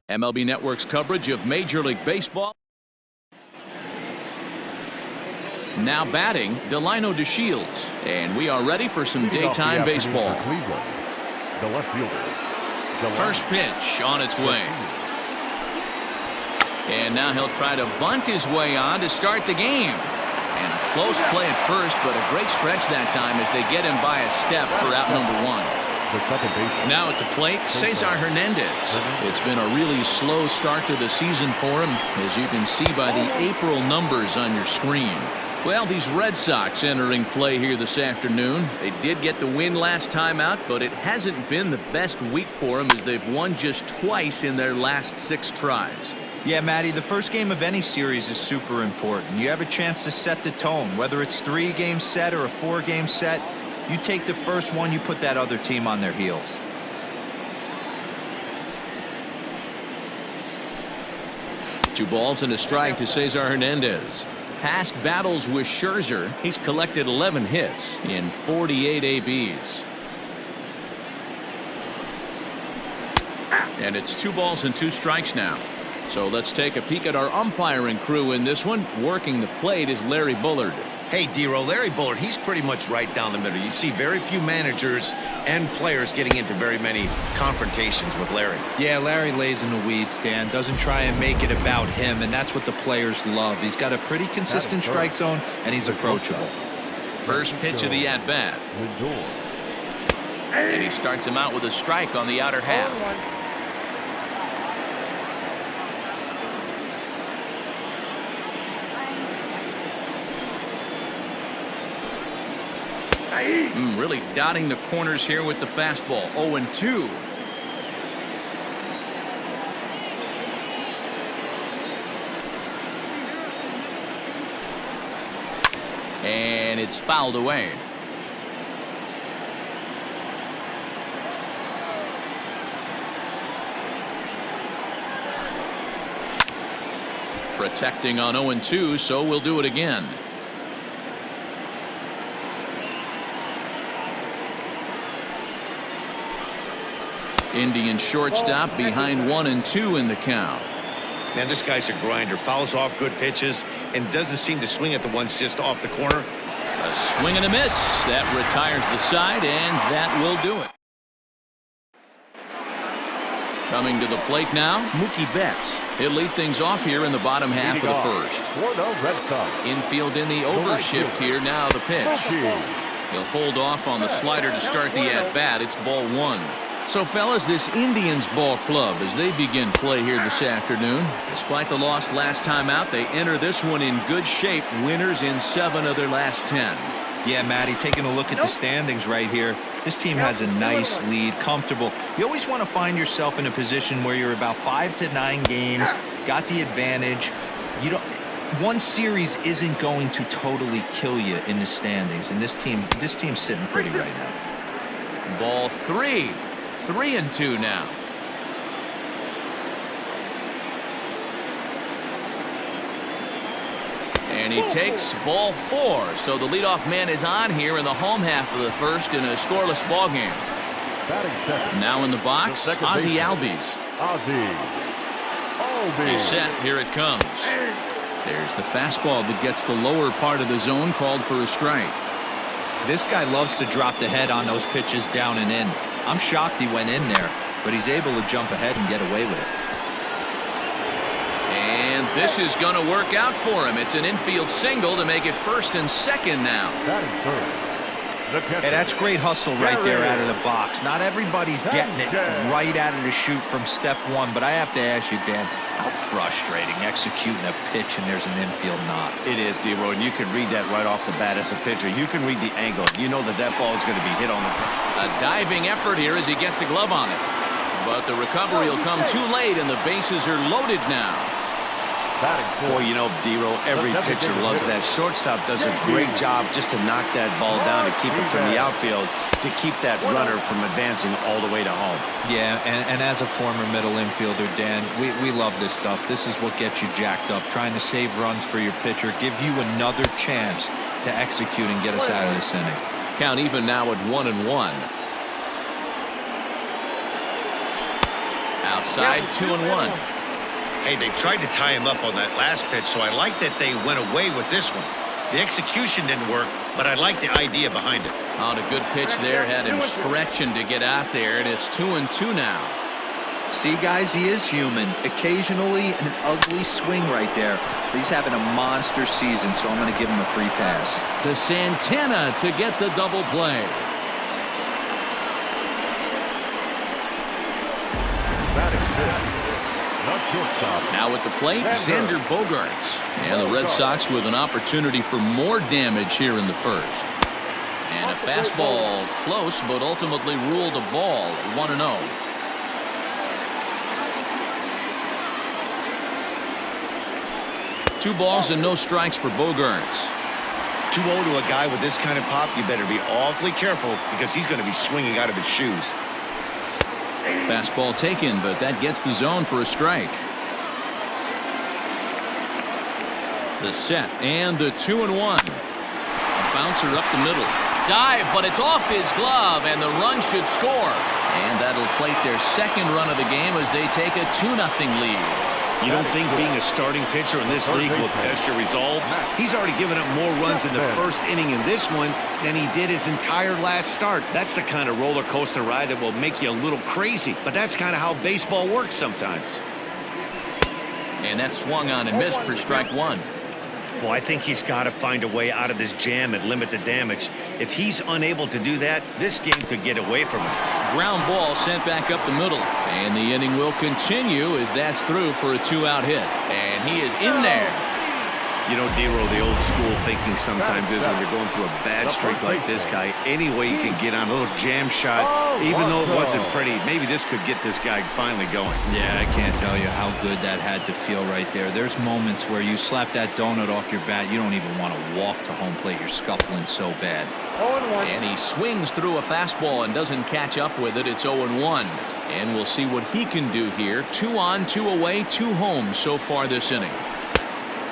MLB Network's coverage of Major League Baseball. Now batting, Delino DeShields, and we are ready for some daytime baseball. The left fielder. First pitch on its way. And now he'll try to bunt his way on to start the game. And a close play at first, but a great stretch that time as they get him by a step for out number one. Now at the plate, Cesar Hernandez. It's been a really slow start to the season for him, as you can see by the April numbers on your screen. Well, these Red Sox entering play here this afternoon. They did get the win last time out, but it hasn't been the best week for them as they've won just twice in their last 6 tries. Yeah, Matty, the first game of any series is super important. You have a chance to set the tone, whether it's 3-game set or a 4-game set. You take the first one, you put that other team on their heels. Two balls and a strike to Cesar Hernandez. Past battles with Scherzer, he's collected 11 hits in 48 ABs. And it's 2 balls and 2 strikes now. So let's take a peek at our umpiring crew in this one. Working the plate is Larry Bullard. Hey, D-Row, Larry Bullard, he's pretty much right down the middle. You see very few managers and players getting into very many confrontations with Larry. Yeah, Larry lays in the weeds, Dan. Doesn't try and make it about him, and that's what the players love. He's got a pretty consistent strike zone, and he's approachable. First pitch of the at-bat. And he starts him out with a strike on the outer half. Really dotting the corners here with the fastball. 0-2. And it's fouled away. Protecting on 0-2, so we'll do it again. Indian shortstop behind 1-2 in the count. Man, this guy's a grinder. Fouls off good pitches and doesn't seem to swing at the ones just off the corner. A swing and a miss. That retires the side, and that will do it. Coming to the plate now, Mookie Betts. He'll lead things off here in the bottom half of the first. Infield in the overshift here. Now the pitch. He'll hold off on the slider to start the at-bat. It's ball 1. So, fellas, this Indians ball club, as they begin play here this afternoon, despite the loss last time out, they enter this one in good shape, winners in 7 of their last 10. Yeah, Matty, taking a look at the standings right here, this team has a nice lead, comfortable. You always want to find yourself in a position where you're about 5 to 9 games, got the advantage. You don't. One series isn't going to totally kill you in the standings, and this team's sitting pretty right now. Ball 3. 3-2 now. And he takes ball 4. So the leadoff man is on here in the home half of the first in a scoreless ball game. Now in the box, Ozzie Albies. He's set. Here it comes. There's the fastball that gets the lower part of the zone, called for a strike. This guy loves to drop the head on those pitches down and in. I'm shocked he went in there, but he's able to jump ahead and get away with it. And this is going to work out for him. It's an infield single to make it 1st and 2nd now. Hey, that's great hustle right there out of the box. Not everybody's getting it right out of the chute from step 1, but I have to ask you, Dan, how frustrating executing a pitch and there's an infield knock. It is, D-Roy, and you can read that right off the bat as a pitcher. You can read the angle. You know that that ball is going to be hit on the ground. A diving effort here as he gets a glove on it. But the recovery will come too late, and the bases are loaded now. Boy, you know, D-Row, every pitcher loves that. Shortstop does a great job just to knock that ball down, to keep it from the outfield, to keep that runner from advancing all the way to home. Yeah, and as a former middle infielder, Dan, we love this stuff. This is what gets you jacked up, trying to save runs for your pitcher, give you another chance to execute and get us out of this inning. Count even now at 1-1. Outside, 2-1. Hey, they tried to tie him up on that last pitch, so I like that they went away with this one. The execution didn't work, but I like the idea behind it. On a good pitch there, had him stretching to get out there, and it's 2-2 now. See, guys, he is human. Occasionally an ugly swing right there. But he's having a monster season, so I'm going to give him a free pass. To Santana to get the double play. Batting fifth. Not shortstop. Now at the plate, Xander Bogaerts. And the Red Sox with an opportunity for more damage here in the first. And a fastball close, but ultimately ruled a ball, 1-0. 2 balls and no strikes for Bogaerts. 2-0 to a guy with this kind of pop, you better be awfully careful because he's going to be swinging out of his shoes. Fastball taken, but that gets the zone for a strike. The set and the 2-1. A bouncer up the middle. Dive, but it's off his glove, and the run should score. And that'll plate their second run of the game as they take a 2-0 lead. You don't think being a starting pitcher in this league will test your resolve? He's already given up more runs in the first inning in this one than he did his entire last start. That's the kind of roller coaster ride that will make you a little crazy. But that's kind of how baseball works sometimes. And that swung on and missed for strike 1. Well, I think he's got to find a way out of this jam and limit the damage. If he's unable to do that, this game could get away from him. Ground ball sent back up the middle. And the inning will continue as that's through for a 2-out hit. And he is in there. You know, D-Roll, the old school thinking sometimes is when you're going through a bad streak like this guy, any way you can get on a little jam shot, even though it wasn't pretty, maybe this could get this guy finally going. Yeah, I can't tell you how good that had to feel right there. There's moments where you slap that donut off your bat, you don't even want to walk to home plate. You're scuffling so bad. And he swings through a fastball and doesn't catch up with it. It's 0-1. And we'll see what he can do here. 2 on, 2 away, 2 home so far this inning.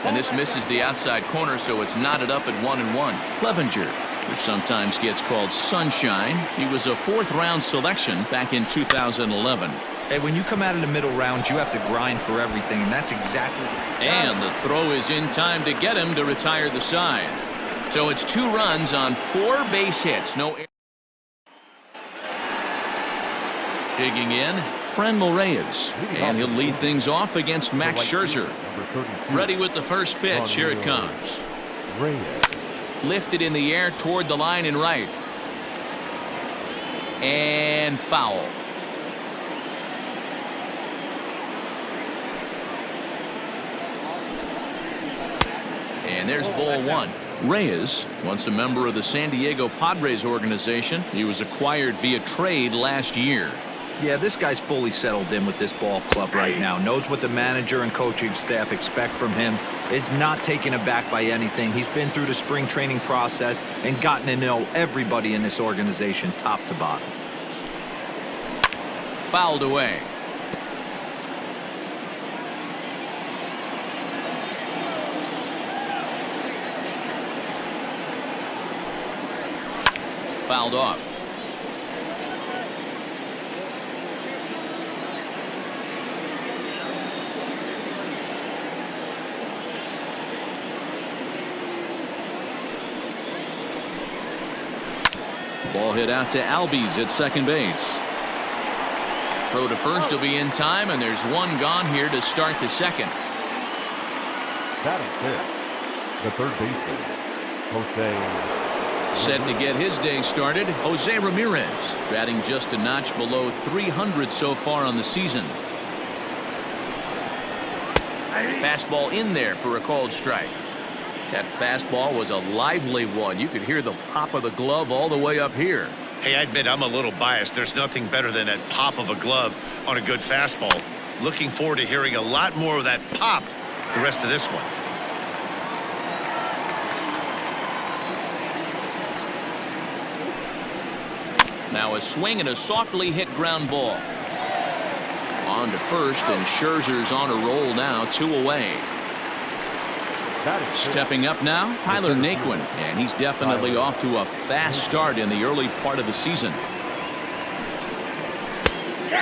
And this misses the outside corner, so it's knotted up at 1-1. Clevenger, who sometimes gets called Sunshine. He was a 4th-round selection back in 2011. Hey, when you come out of the middle rounds, you have to grind for everything, and that's exactly. And the throw is in time to get him to retire the side. So it's 2 runs on 4 base hits. No. Digging in, Franmil Reyes, and he'll lead things off against Max Scherzer. Ready with the first pitch. Here it comes. Lifted in the air toward the line and right. And foul. And there's ball 1. Reyes, once a member of the San Diego Padres organization, he was acquired via trade last year. Yeah, this guy's fully settled in with this ball club right now. Knows what the manager and coaching staff expect from him. Is not taken aback by anything. He's been through the spring training process and gotten to know everybody in this organization top to bottom. Fouled away. Fouled off. Ball hit out to Albies at second base. Throw to first will be in time, and there's 1 gone here to start the second. Batting fifth. The third baseman, Jose. Set to get his day started, Jose Ramirez, batting just a notch below 300 so far on the season. Fastball in there for a called strike. That fastball was a lively one. You could hear the pop of the glove all the way up here. Hey, I admit I'm a little biased. There's nothing better than that pop of a glove on a good fastball. Looking forward to hearing a lot more of that pop the rest of this one. Now a swing and a softly hit ground ball. On to first, and Scherzer's on a roll now, 2 away. Stepping up now, Tyler Naquin, and he's definitely off to a fast start in the early part of the season.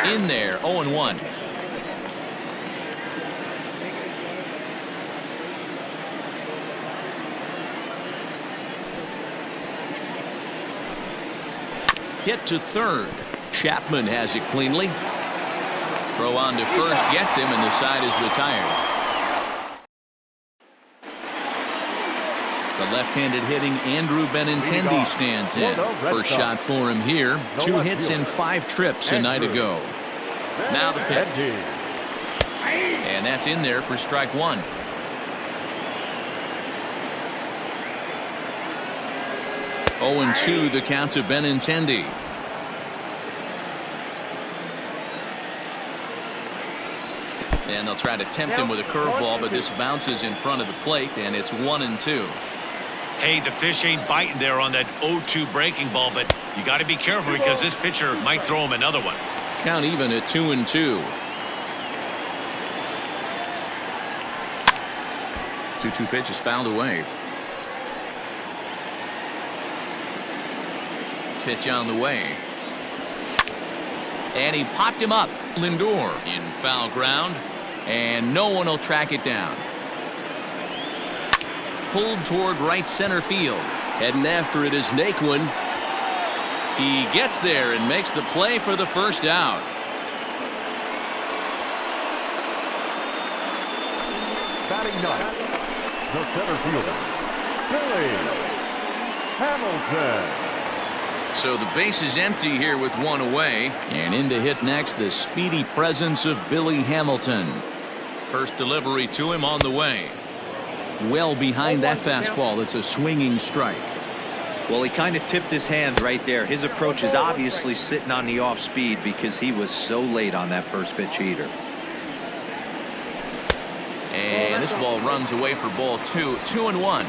In there, 0-1. Hit to third. Chapman has it cleanly. Throw on to first gets him, and the side is retired. The left-handed hitting Andrew Benintendi stands in. First shot for him here. 2 hits in 5 trips a night ago. Now the pitch. And that's in there for strike 1. Oh, and 2 the count to Benintendi. And they'll try to tempt him with a curveball, but this bounces in front of the plate, and it's 1-2. Hey, the fish ain't biting there on that 0-2 breaking ball, but you got to be careful because this pitcher might throw him another one. Count even at 2-2. 2-2 pitch is fouled away. Pitch on the way. And he popped him up. Lindor in foul ground, and no one will track it down. Pulled toward right center field. Heading after it is Naquin. He gets there and makes the play for the first out. Batting ninth, the center fielder, Billy Hamilton. So the base is empty here with 1 away. And in to hit next, the speedy presence of Billy Hamilton. First delivery to him on the way. Well behind that fastball. It's a swinging strike. Well, he kind of tipped his hand right there. His approach is obviously sitting on the off speed because he was so late on that first pitch heater. And this ball runs away for ball 2. 2-1.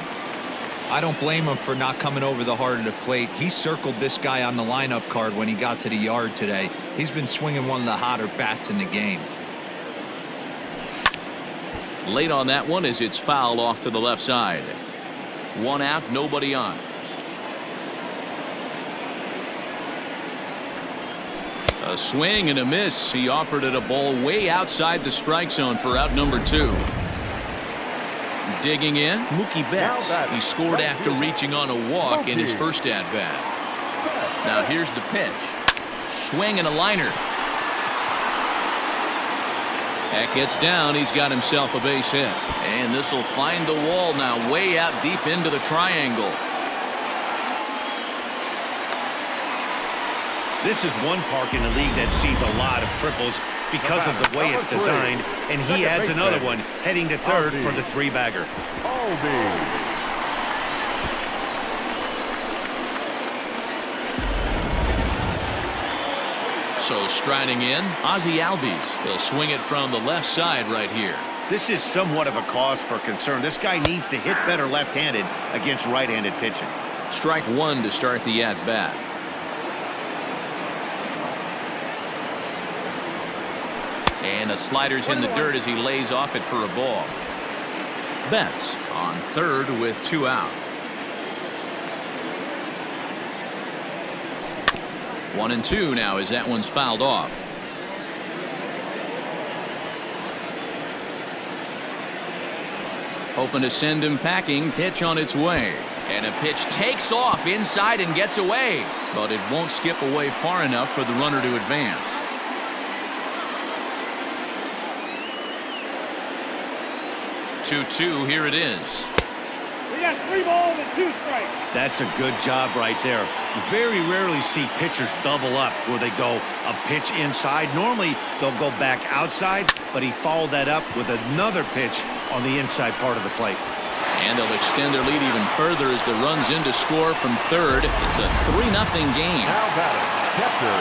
I don't blame him for not coming over the heart of the plate. He circled this guy on the lineup card when he got to the yard today. He's been swinging one of the hotter bats in the game. Late on that one as it's fouled off to the left side. 1 out, nobody on. A swing and a miss. He offered it a ball way outside the strike zone for out number 2. Digging in, Mookie Betts. He scored after reaching on a walk in his first at-bat. Now here's the pitch. Swing and a liner. That gets down. He's got himself a base hit. And this will find the wall now way out deep into the triangle. This is one park in the league that sees a lot of triples because of the way it's designed, and he adds another one heading to third for the 3-bagger. So striding in, Ozzie Albies. He'll swing it from the left side right here. This is somewhat of a cause for concern. This guy needs to hit better left-handed against right-handed pitching. Strike 1 to start the at-bat. And a slider's in the dirt as he lays off it for a ball. Betts on third with 2 out. 1-2 now as that one's fouled off. Hoping to send him packing. Pitch on its way. And a pitch takes off inside and gets away. But it won't skip away far enough for the runner to advance. 2-2, here it is. We got 3 balls and 2 strikes. That's a good job right there. You very rarely see pitchers double up where they go a pitch inside. Normally they'll go back outside, but he followed that up with another pitch on the inside part of the plate. And they'll extend their lead even further as the run's in to score from third. It's a 3-0 game. Now batting, catcher.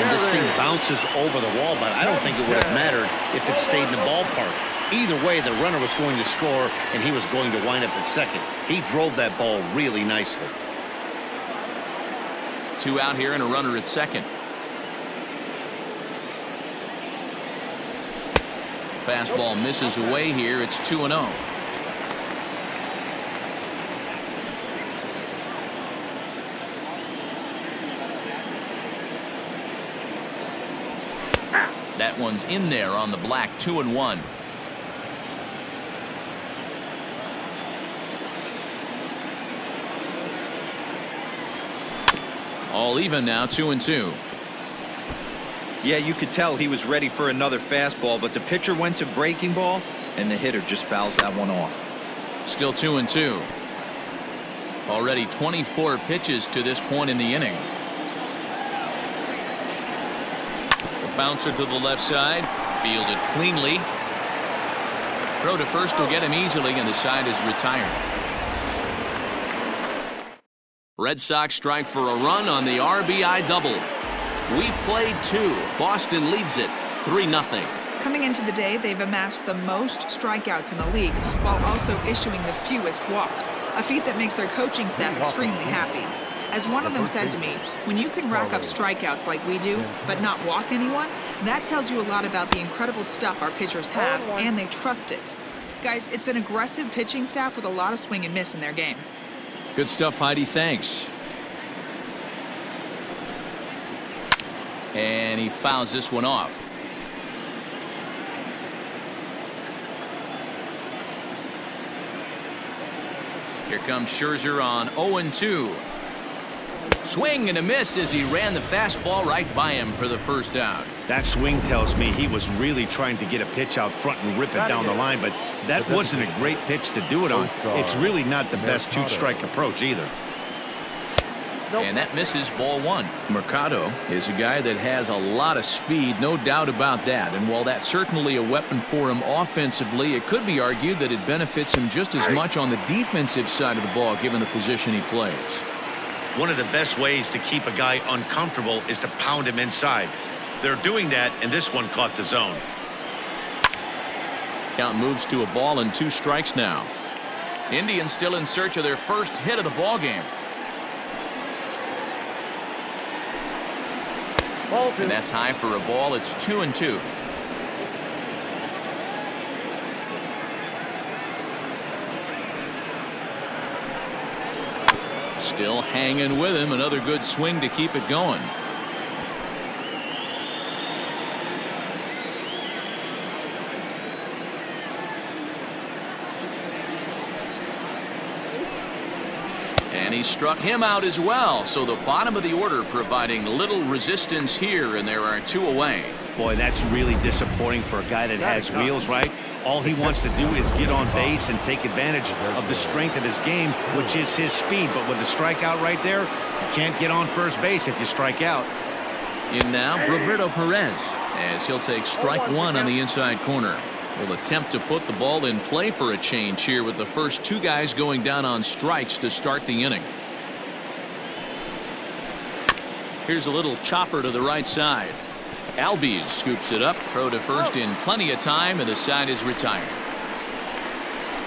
And this thing bounces over the wall, but I don't think it would have mattered if it stayed in the ballpark. Either way, the runner was going to score, and he was going to wind up at second. He drove that ball really nicely. 2 out here and a runner at second. Fastball misses away here. It's 2-0. one's in there on the black. 2-1. All even now. 2-2. Yeah, you could tell he was ready for another fastball, but the pitcher went to breaking ball and the hitter just fouls that one off. Still 2-2. Already 24 pitches to this point in the inning. The bouncer to the left side, fielded cleanly. Throw to first will get him easily, and the side is retired. Red Sox strike for a run on the RBI double. We've played 2. Boston leads it 3-0. Coming into the day, they've amassed the most strikeouts in the league while also issuing the fewest walks, a feat that makes their coaching staff extremely happy. As one of them said to me, when you can rack up strikeouts like we do, but not walk anyone, that tells you a lot about the incredible stuff our pitchers have, and they trust it. Guys, it's an aggressive pitching staff with a lot of swing and miss in their game. Good stuff, Heidi. Thanks. And he fouls this one off. Here comes Scherzer on 0-2. Swing and a miss as he ran the fastball right by him for the first out. That swing tells me he was really trying to get a pitch out front and rip it down the line, but that wasn't a great pitch to do it on. It's really not the best two-strike approach either. And that misses, ball 1. Mercado is a guy that has a lot of speed, no doubt about that. And while that's certainly a weapon for him offensively, it could be argued that it benefits him just as much on the defensive side of the ball, given the position he plays. One of the best ways to keep a guy uncomfortable is to pound him inside. They're doing that, and this one caught the zone. Count moves to a ball and 2 strikes now. Indians still in search of their first hit of the ball game. And that's high for a ball. It's 2-2. Still hanging with him. Another good swing to keep it going. And he struck him out as well. So the bottom of the order providing little resistance here, and there are 2 away. Boy, that's really disappointing for a guy that has wheels, right? All he wants to do is get on base and take advantage of the strength of his game, which is his speed. But with a strikeout right there, you can't get on first base if you strike out. In now, Roberto Perez, as he'll take strike 1 on the inside corner. Will attempt to put the ball in play for a change here with the first 2 guys going down on strikes to start the inning. Here's a little chopper to the right side. Albies scoops it up, throw to first in plenty of time, and the side is retired.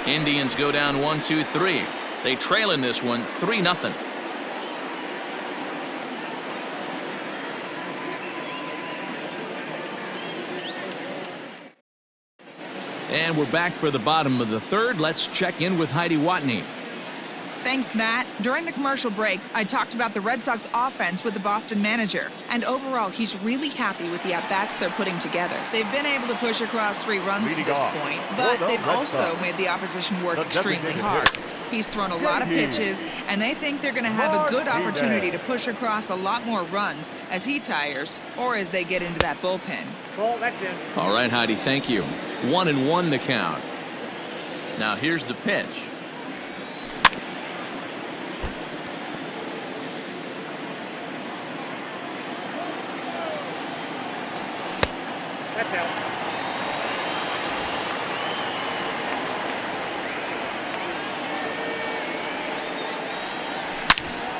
Indians go down 1-2-3. They trail in this one 3-0. And we're back for the bottom of the 3rd. Let's check in with Heidi Watney. Thanks, Matt. During the commercial break, I talked about the Red Sox offense with the Boston manager. And overall, he's really happy with the at-bats they're putting together. They've been able to push across 3 runs to this point, but they've also made the opposition work extremely hard. He's thrown a lot of pitches, and they think they're going to have a good opportunity to push across a lot more runs as he tires or as they get into that bullpen. All right, Heidi, thank you. 1-1 the count. Now here's the pitch.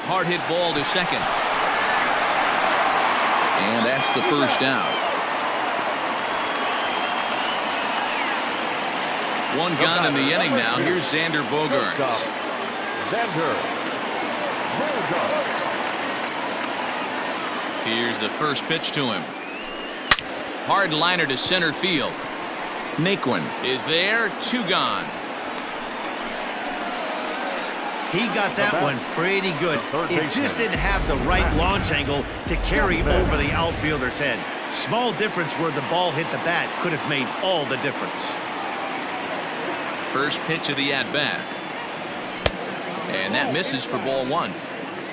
Hard hit ball to second. And that's the first out. 1 gone in the inning now. Here's Xander Bogaerts. Here's the first pitch to him. Hard liner to center field. Naquin is there. 2 gone. He got that one pretty good. It just didn't have the right launch angle to carry over the outfielder's head. Small difference where the ball hit the bat could have made all the difference. First pitch of the at-bat. And that misses for ball one.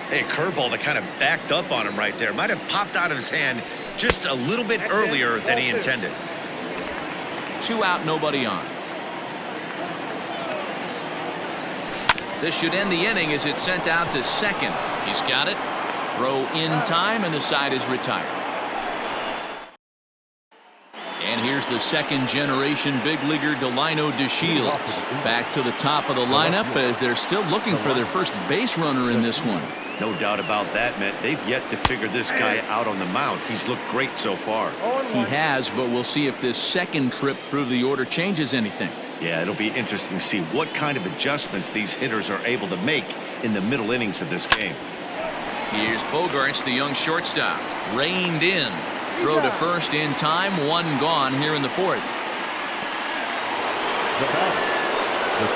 Hey, curveball that kind of backed up on him right there. Might have popped out of his hand just a little bit earlier than he intended. 2 out, nobody on. This should end the inning as it's sent out to second. He's got it. Throw in time, and the side is retired. And here's the second-generation big leaguer Delino DeShields back to the top of the lineup as they're still looking for their first base runner in this one. No doubt about that, Matt. They've yet to figure this guy out on the mound. He's looked great so far. He has, but we'll see if this second trip through the order changes anything. Yeah, it'll be interesting to see what kind of adjustments these hitters are able to make in the middle innings of this game. Here's Bogaerts, the young shortstop. Reined in. Throw to first in time. 1 gone here in the fourth.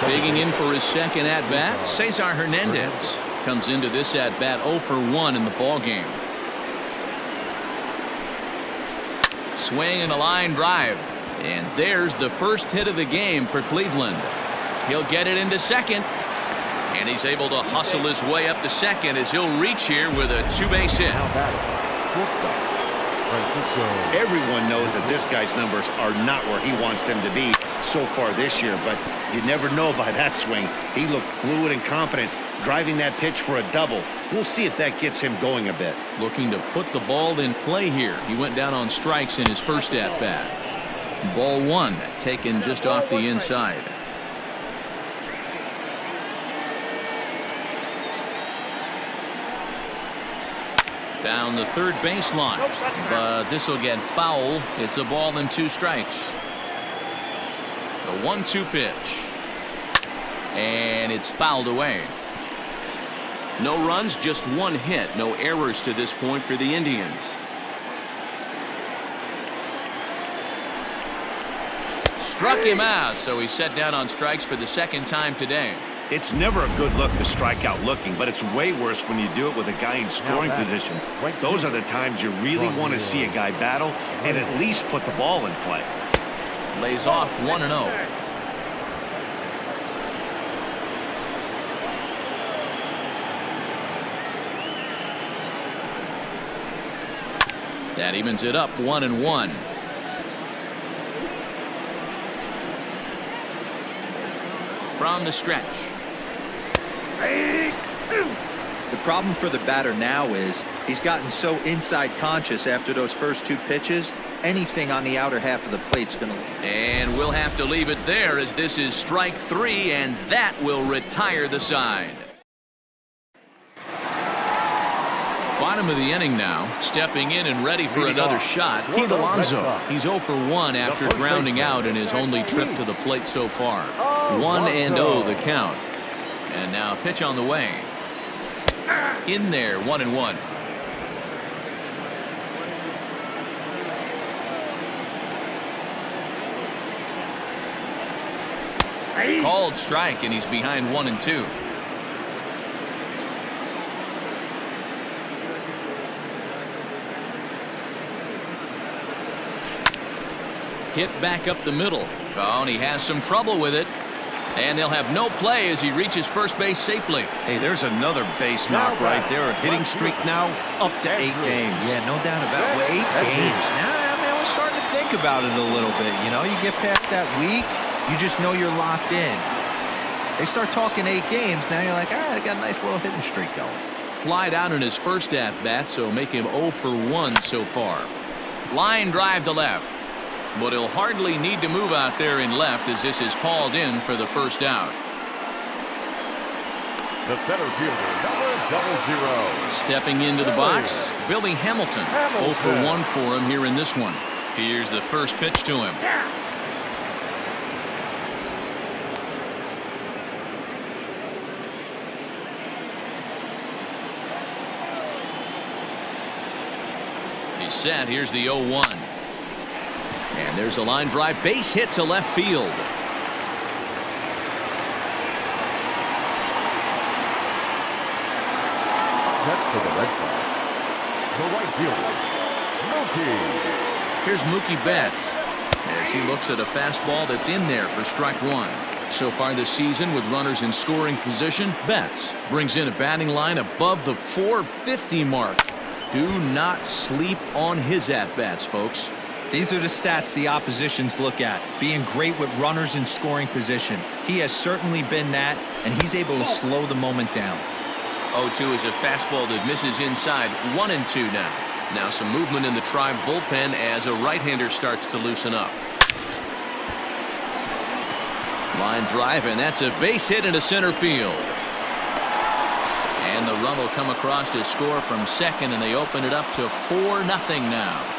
Digging in for his second at-bat, Cesar Hernandez. Comes into this at-bat 0 for 1 in the ballgame. Swing and a line drive. And there's the first hit of the game for Cleveland. He'll get it into second. And he's able to hustle his way up to second as he'll reach here with a 2-base hit. Everyone knows that this guy's numbers are not where he wants them to be so far this year, but you never know by that swing. He looked fluid and confident, driving that pitch for a double. We'll see if that gets him going a bit. Looking to put the ball in play here. He went down on strikes in his first at-bat. Ball 1 taken just off the inside. Down the third baseline, but this will get foul. It's a ball and 2 strikes. The 1-2 pitch, and it's fouled away. No runs, just 1 hit. No errors to this point for the Indians. Struck him out, so he's set down on strikes for the second time today. It's never a good look to strike out looking, but it's way worse when you do it with a guy in scoring position. Those are the times you really want to see a guy battle and at least put the ball in play. Lays off 1-0. That evens it up 1-1. From the stretch. The problem for the batter now is he's gotten so inside conscious after those first 2 pitches. Anything on the outer half of the plate's going to. And we'll have to leave it there as this is strike 3, and that will retire the side. Bottom of the inning now, stepping in and ready for another shot. Pete Alonso. He's 0 for 1 after grounding out in his only trip to the plate so far. 1-0 the count. And now pitch on the way. In there, 1-1. Called strike, and he's behind 1-2. Hit back up the middle. Oh, and he has some trouble with it. And they'll have no play as he reaches first base safely. Hey, there's another base knock right there. A hitting streak now up to 8 games. Yeah, no doubt about it. 8 games. Now, I mean, we're starting to think about it a little bit. You know, you get past that week, you just know you're locked in. They start talking 8 games. Now you're like, all right, I got a nice little hitting streak going. Flied out in his first at-bat, so make him 0 for 1 so far. Line drive to left. But he'll hardly need to move out there in left as this is hauled in for the first out. The center fielder, number 00. Stepping into the box, Billy Hamilton. 0 for 1 for him here in this one. Here's the first pitch to him. He's set. Here's the 0-1. And there's a line drive, base hit to left field. That's for the Red Sox. The right fielder, Naquin. Here's Mookie Betts as he looks at a fastball that's in there for strike one. So far this season with runners in scoring position, Betts brings in a batting line above the 450 mark. Do not sleep on his at-bats, folks. These are the stats the oppositions look at. Being great with runners in scoring position. He has certainly been that, and he's able to slow the moment down. 0-2 is a fastball that misses inside. 1-2 now. Now some movement in the Tribe bullpen as a right-hander starts to loosen up. Line drive, and that's a base hit into center field. And the run will come across to score from second, and they open it up to 4-0 now.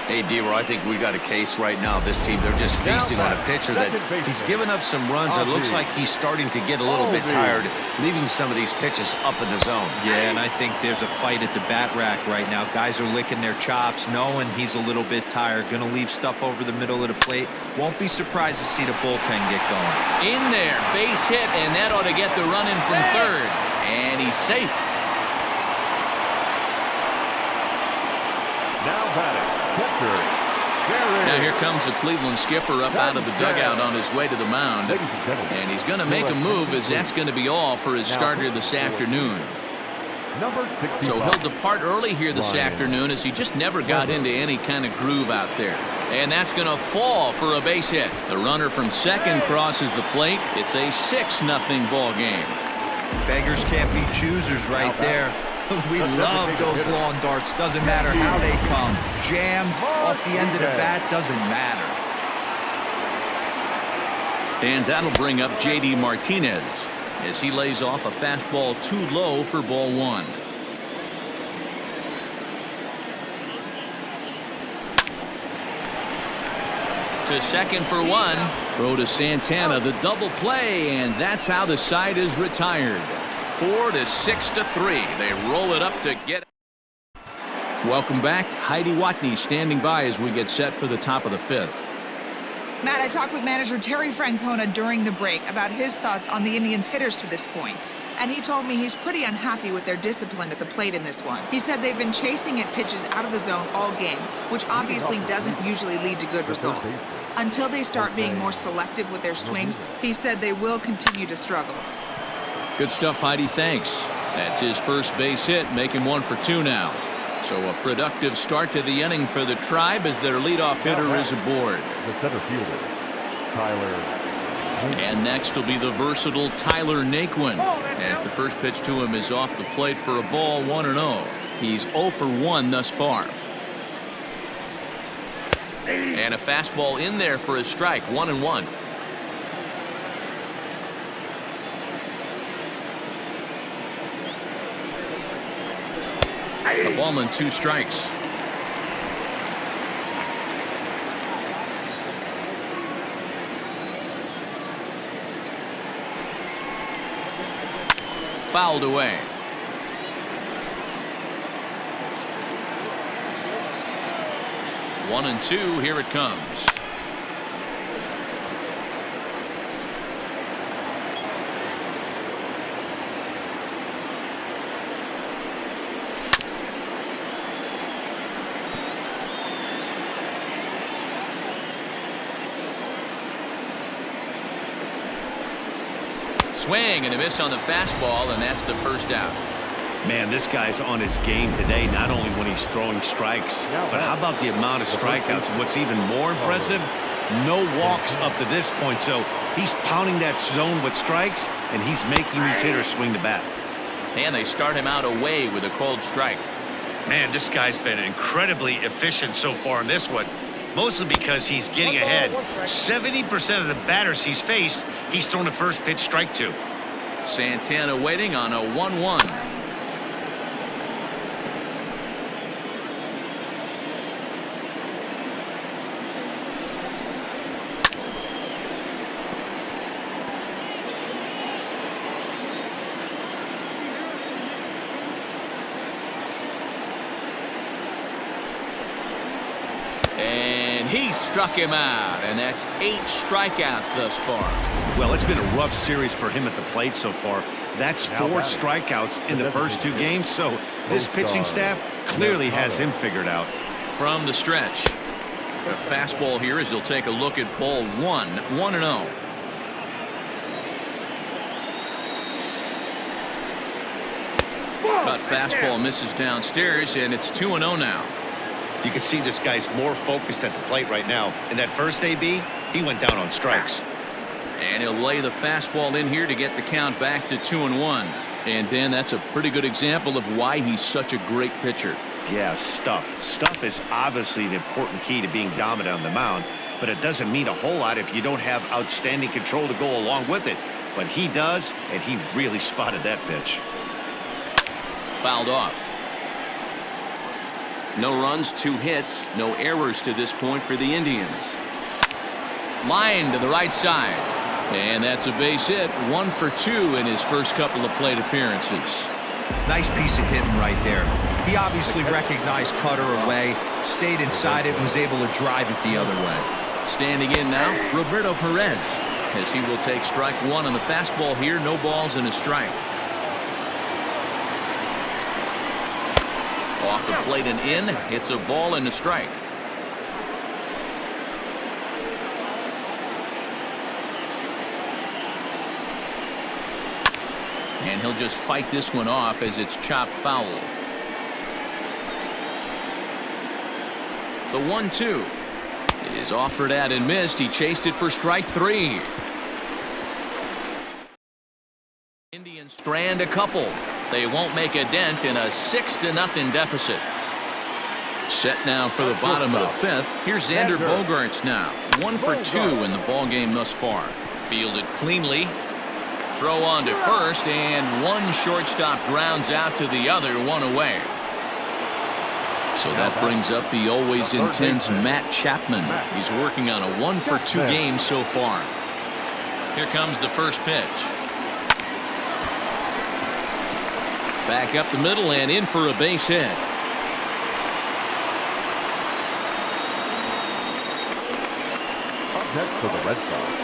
Hey, D-Roy, I think we got a case right now. This team, they're just feasting on a pitcher that he's given up some runs. It looks like he's starting to get a little bit tired, leaving some of these pitches up in the zone. Yeah, and I think there's a fight at the bat rack right now. Guys are licking their chops, knowing he's a little bit tired. Going to leave stuff over the middle of the plate. Won't be surprised to see the bullpen get going. In there, base hit, and that ought to get the run in from third. And he's safe. Now batting, catcher. Now here comes the Cleveland skipper up out of the dugout on his way to the mound. And he's going to make a move, as that's going to be all for his starter this afternoon. So he'll depart early here this afternoon, as he just never got into any kind of groove out there. And that's going to fall for a base hit. The runner from second crosses the plate. It's a 6-0 ball game. Beggars can't be choosers right there. We love those lawn darts. Doesn't matter how they come. Jam off the end of the bat, doesn't matter. And that'll bring up J.D. Martinez as he lays off a fastball too low for ball one. To second for one. Throw to Santana, the double play, and that's how the side is retired. 4-6-3. They roll it up to get it. Welcome back. Heidi Watney standing by as we get set for the top of the fifth. Matt, I talked with manager Terry Francona during the break about his thoughts on the Indians' hitters to this point. And he told me he's pretty unhappy with their discipline at the plate in this one. He said they've been chasing at pitches out of the zone all game, which obviously doesn't usually lead to good results. Until they start being more selective with their swings, he said they will continue to struggle. Good stuff, Heidi. Thanks. That's his first base hit, making 1 for 2 now. So a productive start to the inning for the Tribe as their leadoff hitter is aboard. The center fielder, Tyler. And next will be the versatile Tyler Naquin, as the first pitch to him is off the plate for a ball, 1-0. He's 0 for 1 thus far. And a fastball in there for a strike, 1-1. A ball and 2 strikes. Fouled away. One and 2. Here it comes. Swing and a miss on the fastball, and that's the first out. Man, this guy's on his game today, not only when he's throwing strikes, but how about the amount of strikeouts? And what's even more impressive, no walks up to this point. So he's pounding that zone with strikes, and he's making these hitters swing the bat. And they start him out away with a called strike. Man, this guy's been incredibly efficient so far in this one, mostly because he's getting ahead. 70% of the batters he's faced, he's thrown a first pitch strike to. Santana waiting on a 1-1. And he struck him out, and that's 8 strikeouts thus far. Well, it's been a rough series for him at the plate so far. That's 4 strikeouts in the first 2 games, so this pitching staff clearly has him figured out. From the stretch, A fastball here as he'll take a look at ball 1, 1-0. Cut fastball misses downstairs, and it's 2-0 now. You can see this guy's more focused at the plate right now. In that first AB, he went down on strikes. And he'll lay the fastball in here to get the count back to 2-1. And Dan, that's a pretty good example of why he's such a great pitcher. Yeah, stuff. Stuff is obviously the important key to being dominant on the mound, but it doesn't mean a whole lot if you don't have outstanding control to go along with it. But he does, and he really spotted that pitch. Fouled off. No runs, 2 hits, no errors to this point for the Indians. Line to the right side. And that's a base hit. 1 for 2 in his first couple of plate appearances. Nice piece of hitting right there. He obviously recognized cutter away, stayed inside it, and was able to drive it the other way. Standing in now, Roberto Perez, as he will take strike 1 on the fastball here. No balls and a strike. Off the plate and in. It's a ball and a strike. And he'll just fight this one off as it's chopped foul. The 1-2 is offered at and missed. He chased it for strike 3. Indians strand a couple. They won't make a dent in a 6-0 deficit. Set now for the bottom of the 5th. Here's Xander Bogaerts now. 1 for 2 in the ball game thus far. Fielded cleanly. Throw on to first, and one shortstop grounds out to the other, 1 away. So that brings up the always intense Matt Chapman. He's working on a 1 for 2 game so far. Here comes the first pitch. Back up the middle and in for a base hit. Up next for the Red Sox.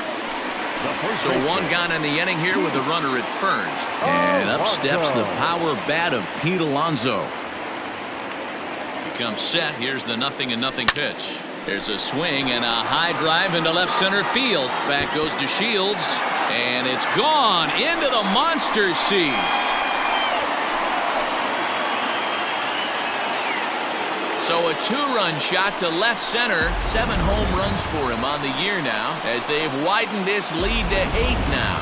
So 1 gone in the inning here with a runner at first. And up steps the power bat of Pete Alonso. He comes set. Here's the 0-0 pitch. There's a swing and a high drive into left center field. Back goes to Shields. And it's gone into the monster seats. So a 2-run shot to left center. 7 home runs for him on the year now, as they've widened this lead to 8 now.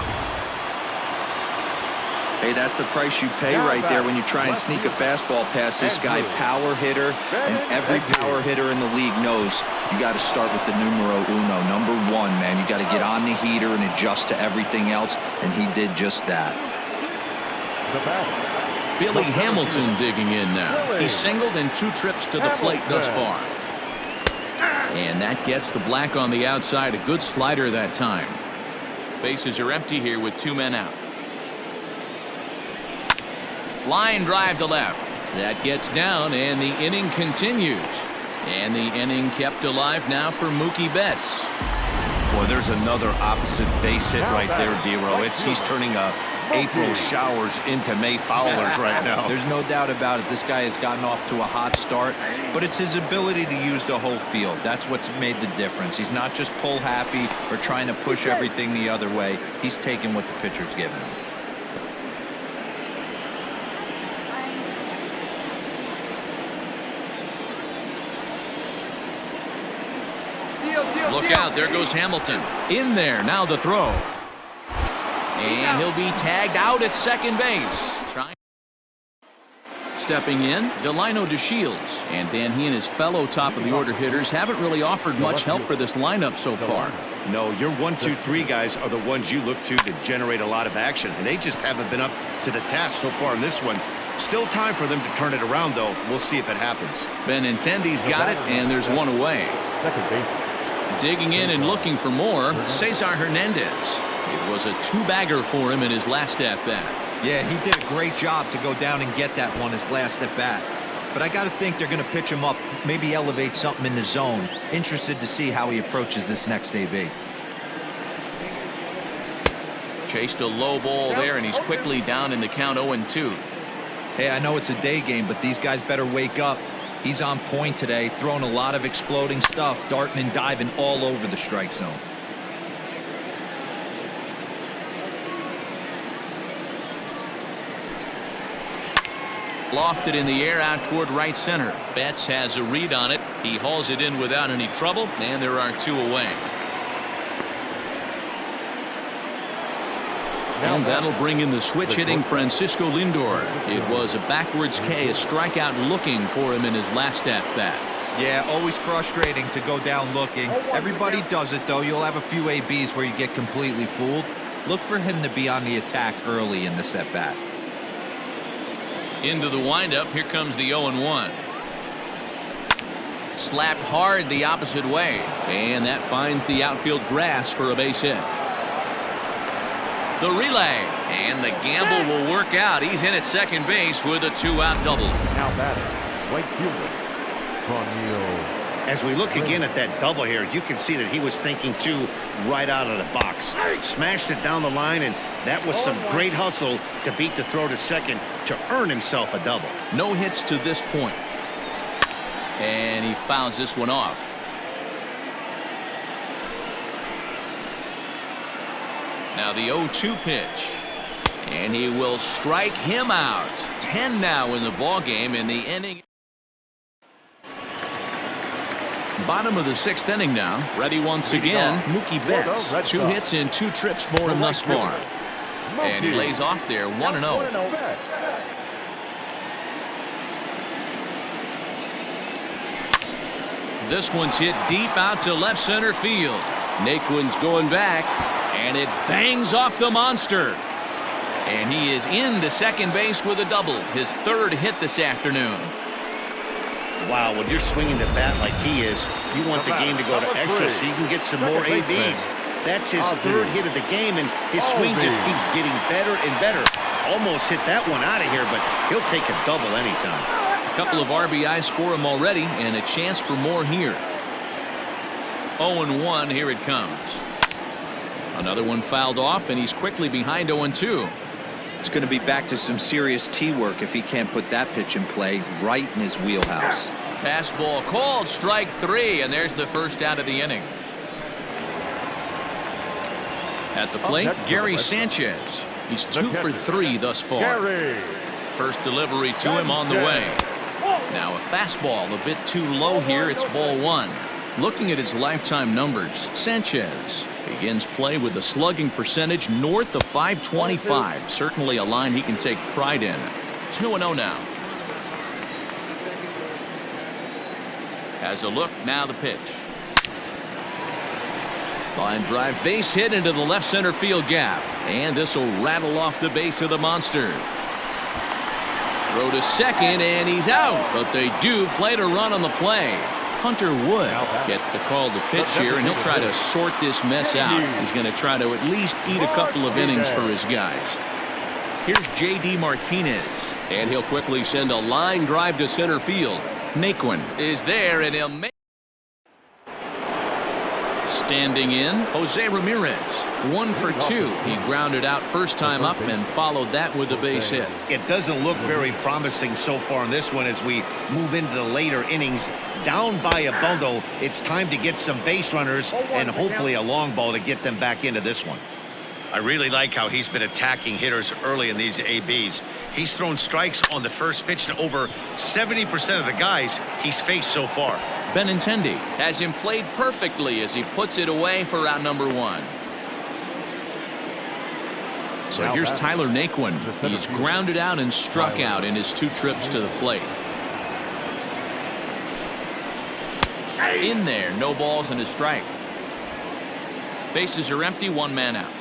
Hey, that's the price you pay right there when you try and sneak a fastball past this guy. Power hitter, and every power hitter in the league knows you got to start with the numero uno, number 1, man. You got to get on the heater and adjust to everything else, and he did just that. Billy Hamilton digging in now. He's singled in 2 trips to the plate thus far. And that gets the black on the outside. A good slider that time. Bases are empty here with 2 men out. Line drive to left. That gets down, and the inning continues. And the inning kept alive now for Mookie Betts. Boy, there's another opposite base hit right there, D-Row. He's turning April showers into May foulers right now. There's no doubt about it. This guy has gotten off to a hot start, but it's his ability to use the whole field. That's what's made the difference. He's not just pull happy or trying to push everything the other way. He's taking what the pitcher's giving him. Look out, there goes Hamilton. In there, now the throw. And he'll be tagged out at second base. Stepping in, Delino to Shields. And then he and his fellow top-of-the-order hitters haven't really offered much help for this lineup so far. No, your 1, 2, 3 guys are the ones you look to generate a lot of action. And they just haven't been up to the task so far in this one. Still time for them to turn it around, though. We'll see if it happens. Benintendi's got it, and there's 1 away. Digging in and looking for more, Cesar Hernandez. It was a 2-bagger for him in his last at-bat. Yeah, he did a great job to go down and get that one his last at-bat. But I got to think they're going to pitch him up, maybe elevate something in the zone. Interested to see how he approaches this next AB. Chased a low ball there, and he's quickly down in the count 0-2. Hey, I know it's a day game, but these guys better wake up. He's on point today, throwing a lot of exploding stuff, darting and diving all over the strike zone. Lofted in the air out toward right center. Betts has a read on it. He hauls it in without any trouble, and there are 2 away. And that'll bring in the switch hitting Francisco Lindor. It was a backwards K, a strikeout looking for him in his last at bat. Yeah, always frustrating to go down looking. Everybody does it, though. You'll have a few ABs where you get completely fooled. Look for him to be on the attack early in this at bat. Into the windup. Here comes the 0-1. Slapped hard the opposite way, and that finds the outfield grass for a base hit. The relay, and the gamble will work out. He's in at second base with a 2-out double. Now batting, right fielder, As we look again at that double here, you can see that he was thinking too right out of the box. Smashed it down the line, and that was some great hustle to beat the throw to second to earn himself a double. No hits to this point. And he fouls this one off. Now the 0-2 pitch. And he will strike him out. 10 now in the ball game in the inning. Bottom of the 6th inning now. Ready once again. Mookie Betts. 2 hits in 2 trips for him thus far. And he lays off there 1-0. This one's hit deep out to left center field. Naquin's going back, and it bangs off the monster. And he is into second base with a double, his 3rd hit this afternoon. Wow, when you're swinging the bat like he is, you want the game to go to extra so you can get some more ABs. That's his 3rd hit of the game, and his swing just keeps getting better and better. Almost hit that one out of here, but he'll take a double anytime. A couple of RBIs for him already, and a chance for more here. 0-1, here it comes. Another one fouled off, and he's quickly behind 0-2. It's going to be back to some serious tee work if he can't put that pitch in play right in his wheelhouse. Fastball called, strike 3, and there's the first out of the inning. At the plate, Gary Sanchez. He's 2 for 3 thus far. First delivery to him on the way. Now a fastball a bit too low here. It's ball 1. Looking at his lifetime numbers, Sanchez begins play with a slugging percentage north of .525. Certainly a line he can take pride in. 2-0 now. Has a look, now the pitch. Line drive, base hit into the left center field gap. And this will rattle off the base of the monster. Throw to second, and he's out. But they do play to run on the play. Hunter Wood gets the call to pitch here, and he'll try to sort this mess out. He's going to try to at least eat a couple of innings for his guys. Here's J.D. Martinez, and he'll quickly send a line drive to center field. Naquin is there, and he'll make. Standing in, Jose Ramirez, 1 for 2. He grounded out first time up and followed that with a base hit. It doesn't look very promising so far in this one as we move into the later innings. Down by a bundle, it's time to get some base runners and hopefully a long ball to get them back into this one. I really like how he's been attacking hitters early in these ABs. He's thrown strikes on the first pitch to over 70% of the guys he's faced so far. Benintendi has him played perfectly as he puts it away for out number 1. So here's Tyler Naquin. He's grounded out and struck out in his 2 trips to the plate. In there, no balls and a strike. Bases are empty, 1 man out.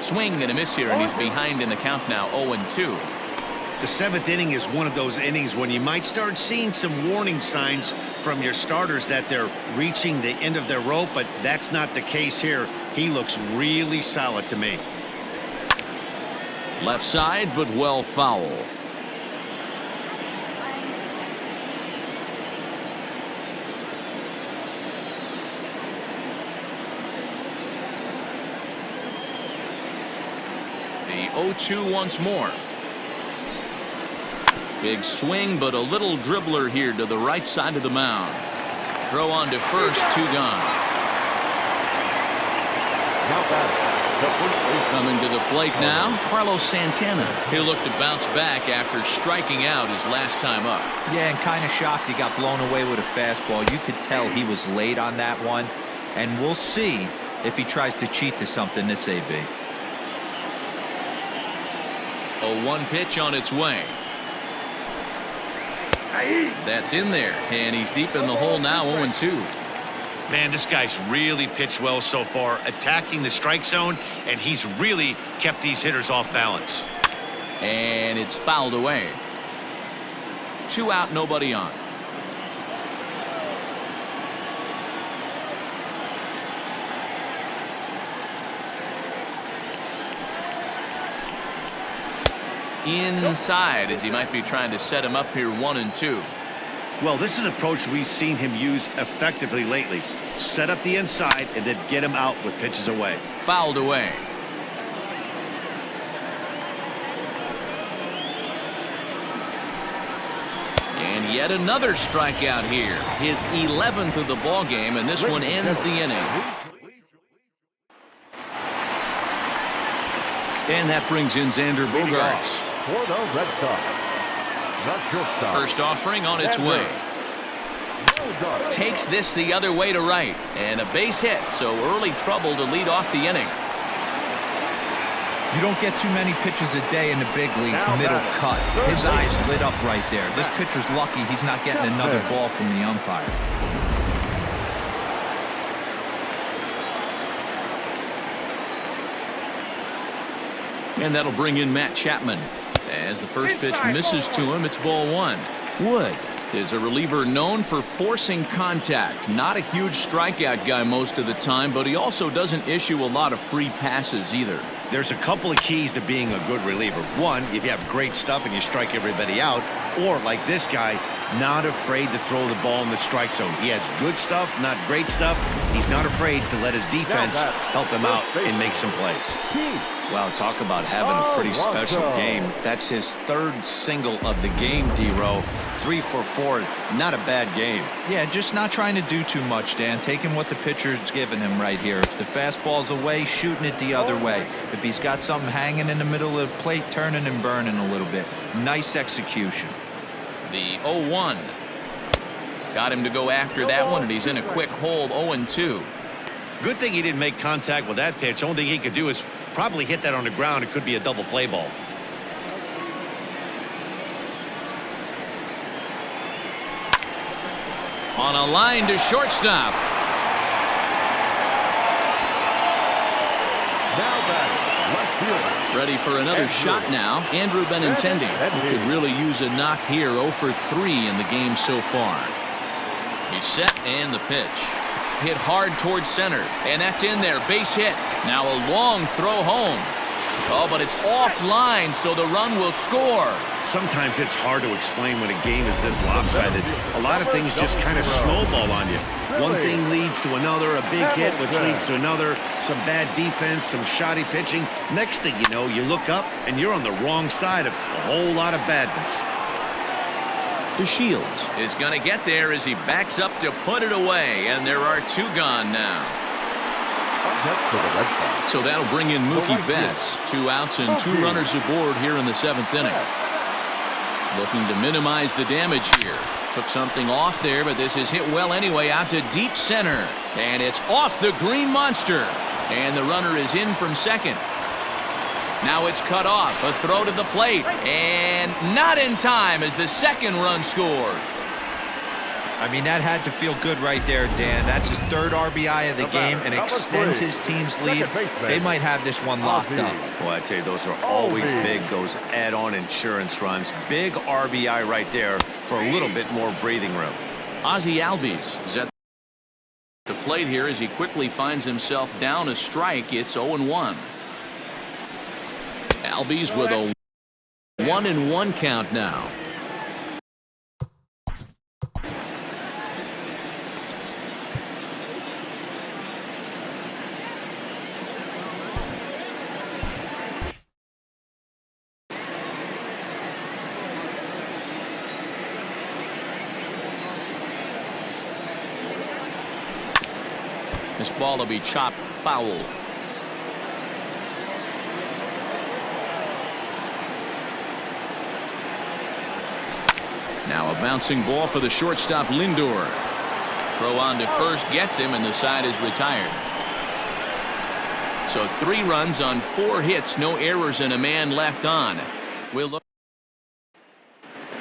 Swing and a miss here, and he's behind in the count now, 0-2. The 7th inning is one of those innings when you might start seeing some warning signs from your starters that they're reaching the end of their rope, but that's not the case here. He looks really solid to me. Left side, but well foul. The 0-2 once more. Big swing, but a little dribbler here to the right side of the mound. Throw on to first, 2 gone. Coming to the plate now, Carlos Santana. He'll look to bounce back after striking out his last time up. Yeah, and kind of shocked he got blown away with a fastball. You could tell he was late on that one. And we'll see if he tries to cheat to something this AB. A 1 pitch on its way. That's in there, and he's deep in the hole now, 0-2. Man, this guy's really pitched well so far, attacking the strike zone, and he's really kept these hitters off balance. And it's fouled away. 2 out, nobody on. Inside, as he might be trying to set him up here, 1-2. Well, this is an approach we've seen him use effectively lately. Set up the inside and then get him out with pitches away. Fouled away. And yet another strikeout here. His 11th of the ball game, and this one ends the inning. And that brings in Xander Bogaerts. For the Red Sox, the shortstop. First offering on its way. Takes this the other way to right. And a base hit, so early trouble to lead off the inning. You don't get too many pitches a day in the big leagues, middle cut. His eyes lit up right there. This pitcher's lucky he's not getting another ball from the umpire. And that'll bring in Matt Chapman. As the first pitch misses to him, it's ball 1. Wood is a reliever known for forcing contact. Not a huge strikeout guy most of the time, but he also doesn't issue a lot of free passes either. There's a couple of keys to being a good reliever. One, if you have great stuff and you strike everybody out, or like this guy, not afraid to throw the ball in the strike zone. He has good stuff, not great stuff. He's not afraid to let his defense help him out and make some plays. Wow, talk about having a pretty special game. That's his 3rd single of the game, D-Row. 3 for 4, not a bad game. Yeah, just not trying to do too much, Dan. Taking what the pitcher's giving him right here. If the fastball's away, shooting it the other way. If he's got something hanging in the middle of the plate, turning and burning a little bit. Nice execution. The 0-1. Got him to go after that one, and he's in a quick hole, 0-2. Good thing he didn't make contact with that pitch. Only thing he could do is probably hit that on the ground. It could be a double play ball. On a line to shortstop. Now batting, left fielder. Ready for another shot now. Andrew Benintendi, who could really use a knock here. 0 for 3 in the game so far. He's set, and the pitch. Hit hard towards center, and that's in there. Base hit. Now a long throw home. Oh, but it's offline, so the run will score. Sometimes it's hard to explain when a game is this lopsided. A lot of things just kind of snowball on you. One thing leads to another, a big hit, which leads to another, some bad defense, some shoddy pitching. Next thing you know, you look up, and you're on the wrong side of a whole lot of badness. The Shields is going to get there as he backs up to put it away, and there are 2 gone now. So that'll bring in Mookie Betts. 2 outs and 2 runners aboard here in the 7th inning. Looking to minimize the damage here. Took something off there, but this is hit well anyway, out to deep center. And it's off the green monster. And the runner is in from second. Now it's cut off. A throw to the plate. And not in time as the 2nd run scores. I mean, that had to feel good right there, Dan. That's his 3rd RBI of the game and extends his team's lead. They might have this one locked up. Boy, I tell you, those are always big, those add-on insurance runs. Big RBI right there for a little bit more breathing room. Ozzie Albies is at the plate here as he quickly finds himself down a strike. It's 0-1. Albies with a 1-1 count now. This ball will be chopped foul. Now a bouncing ball for the shortstop Lindor. Throw on to first gets him, and the side is retired. So 3 runs on 4 hits, no errors, and a man left on. We'll look.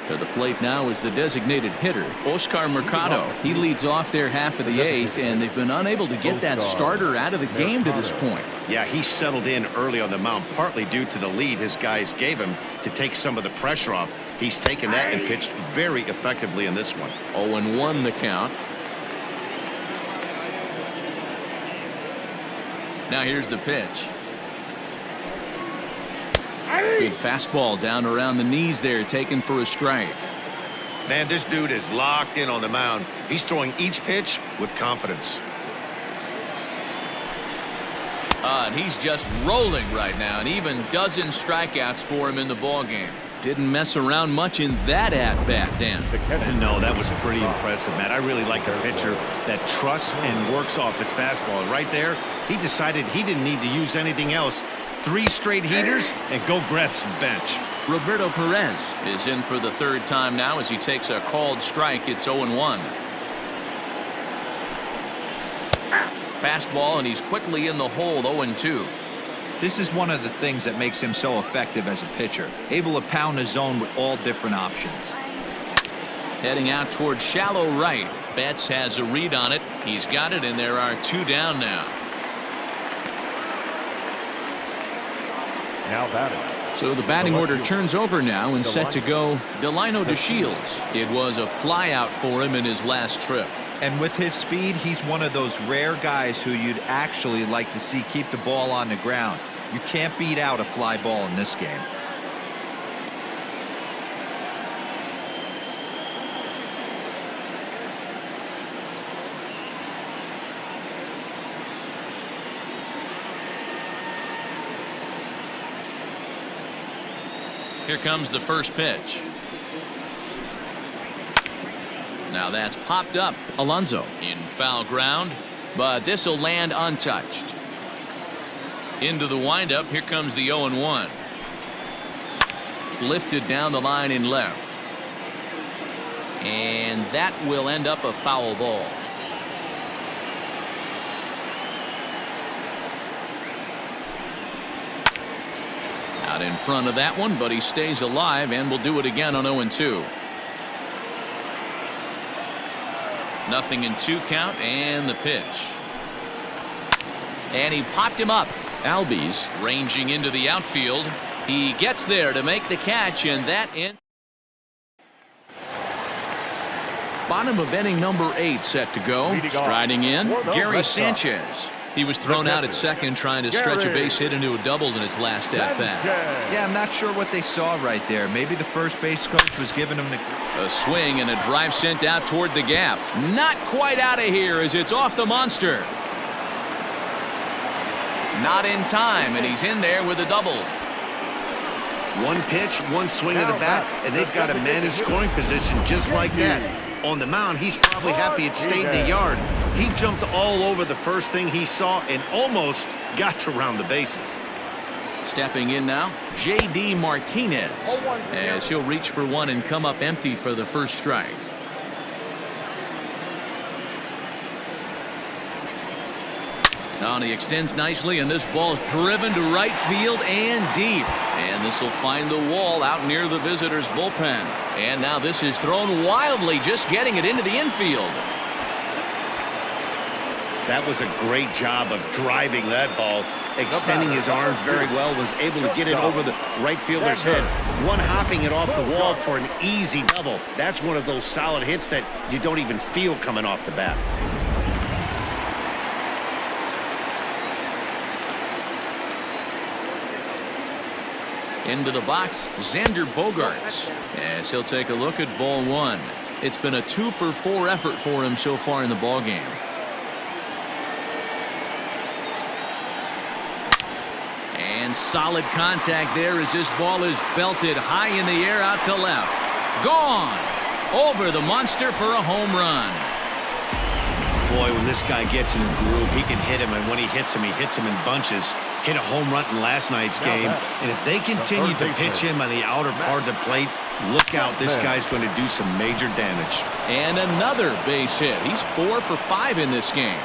To the plate now is the designated hitter, Oscar Mercado. He leads off their half of the 8th, and they've been unable to get that starter out of the game to this point. Yeah, he settled in early on the mound, partly due to the lead his guys gave him to take some of the pressure off. He's taken that and pitched very effectively in this one. 0-1 the count. Now here's the pitch. Good fastball down around the knees there, taken for a strike. Man, this dude is locked in on the mound. He's throwing each pitch with confidence. And he's just rolling right now, and even dozen strikeouts for him in the ball game. Didn't mess around much in that at-bat, Dan. No, that was pretty impressive, Matt. I really like a pitcher that trusts and works off his fastball. Right there, he decided he didn't need to use anything else. 3 straight heaters and go grab some bench. Roberto Perez is in for the 3rd time now as he takes a called strike. It's 0-1. Fastball, and he's quickly in the hole. 0-2. This is one of the things that makes him so effective as a pitcher, able to pound the zone with all different options. Heading out towards shallow right. Betts has a read on it. He's got it, and there are 2 down now. Now batting. So the batting order turns over now, and set to go Delino DeShields. It was a flyout for him in his last trip. And with his speed, he's one of those rare guys who you'd actually like to see keep the ball on the ground. You can't beat out a fly ball in this game. Here comes the first pitch. Now that's popped up. Alonso in foul ground, but this will land untouched. Into the windup. Here comes the 0-1. Lifted down the line in left. And that will end up a foul ball. Out in front of that one, but he stays alive and will do it again on 0-2. Nothing in 2 count, and the pitch. And he popped him up. Albies ranging into the outfield. He gets there to make the catch, and that ends. Bottom of inning number 8 set to go. Striding in, Gary Sanchez. He was thrown out at second trying to stretch a base hit into a double in his last at-bat. Yeah, I'm not sure what they saw right there. Maybe the first base coach was giving him the... A swing and a drive sent out toward the gap. Not quite out of here as it's off the monster. Not in time, and he's in there with a double. 1 pitch, 1 swing of the bat, and they've got a man in scoring position just like that. On the mound, he's probably happy it stayed in the yard. He jumped all over the first thing he saw and almost got to round the bases. Stepping in now, J.D. Martinez, as he'll reach for one and come up empty for the first strike. Now he extends nicely, and this ball's driven to right field and deep. And this will find the wall out near the visitors' bullpen. And now this is thrown wildly, just getting it into the infield. That was a great job of driving that ball. Extending his arms very well, was able to get it over the right fielder's head. One hopping it off the wall for an easy double. That's one of those solid hits that you don't even feel coming off the bat. Into the box, Xander Bogaerts, as he'll take a look at ball 1. It's been a 2-for-4 effort for him so far in the ball game. And solid contact there as this ball is belted high in the air out to left. Gone over the monster for a home run. Boy, when this guy gets in a groove, he can hit him, and when he hits him in bunches. Hit a home run in last night's game, and if they continue to pitch him on the outer part of the plate, look out, this guy's going to do some major damage. And another base hit. He's 4 for 5 in this game.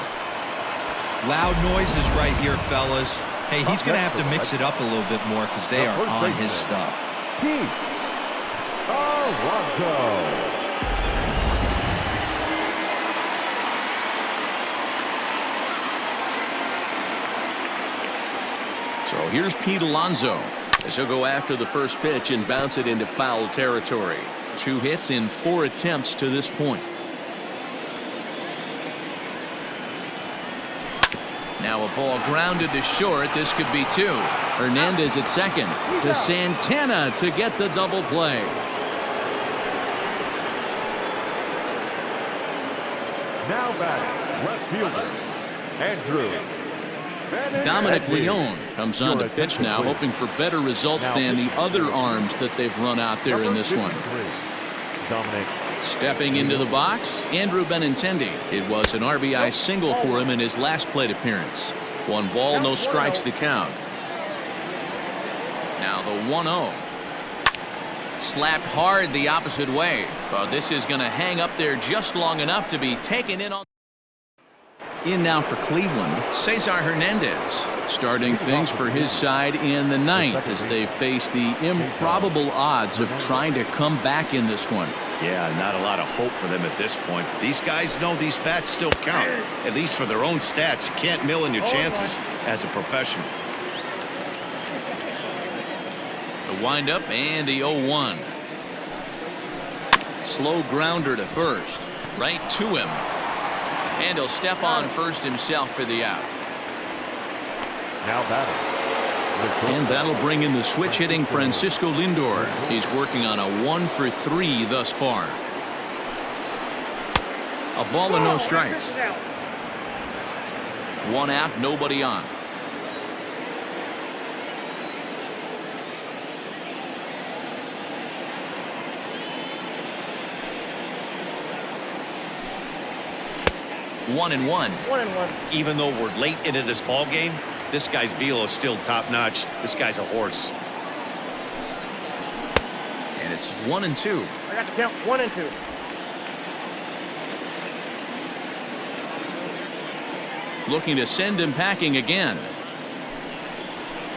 Loud noises right here, fellas. Hey, he's going to have to mix it up a little bit more because they are on his stuff. So here's Pete Alonso as he'll go after the first pitch and bounce it into foul territory. 2 hits in 4 attempts to this point. Now a ball grounded to short. This could be 2. Hernandez at second to Santana to get the double play. Now batting, left fielder, Andrew. Dominic Leone comes on to pitch now, hoping for better results than the other arms that they've run out there in this one. Stepping into the box, Andrew Benintendi. It was an RBI single for him in his last plate appearance. 1 ball, no strikes the count. Now the 1-0. Slapped hard the opposite way. Well, this is going to hang up there just long enough to be taken in on. In now for Cleveland, Cesar Hernandez starting things for his side in the 9th as they face the improbable odds of trying to come back in this one. Yeah, not a lot of hope for them at this point. These guys know these bats still count, at least for their own stats. You can't mill in your chances as a professional. The windup and the 0-1. Slow grounder to first, right to him. And he'll step on first himself for the out. Now batting. And that'll bring in the switch hitting Francisco Lindor. He's working on a 1 for 3 thus far. A ball and no strikes. 1 out, nobody on. One and one. Even though we're late into this ball game, this guy's velo is still top notch. This guy's a horse. And it's 1 and 2. I got to count 1 and 2. Looking to send him packing again.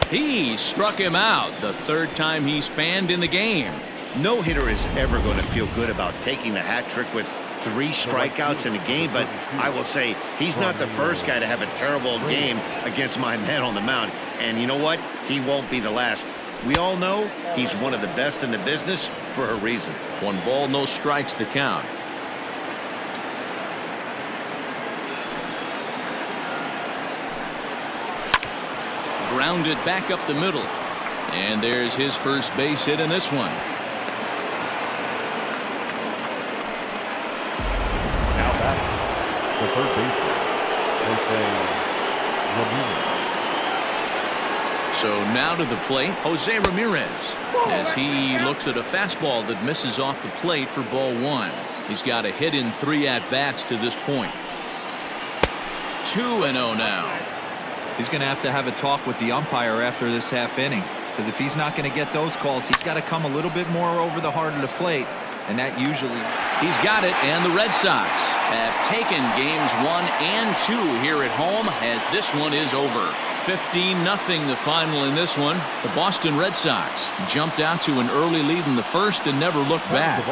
He struck him out the 3rd time he's fanned in the game. No hitter is ever going to feel good about taking the hat trick with 3 strikeouts in a game, but I will say he's not the first guy to have a terrible game against my man on the mound. And you know what? He won't be the last. We all know he's one of the best in the business for a reason. 1 ball, no strikes the count. Grounded back up the middle. And there's his first base hit in this one. The third baseman, Ramirez. So now to the plate, Jose Ramirez, as he looks at a fastball that misses off the plate for ball 1. He's got a hit in 3 at-bats to this point. 2-0 now. He's going to have a talk with the umpire after this half inning, because if he's not going to get those calls, he's got to come a little bit more over the heart of the plate, and that usually. He's got it, and the Red Sox have taken games 1 and 2 here at home as this one is over. 15-0 the final in this one. The Boston Red Sox jumped out to an early lead in the first and never looked back.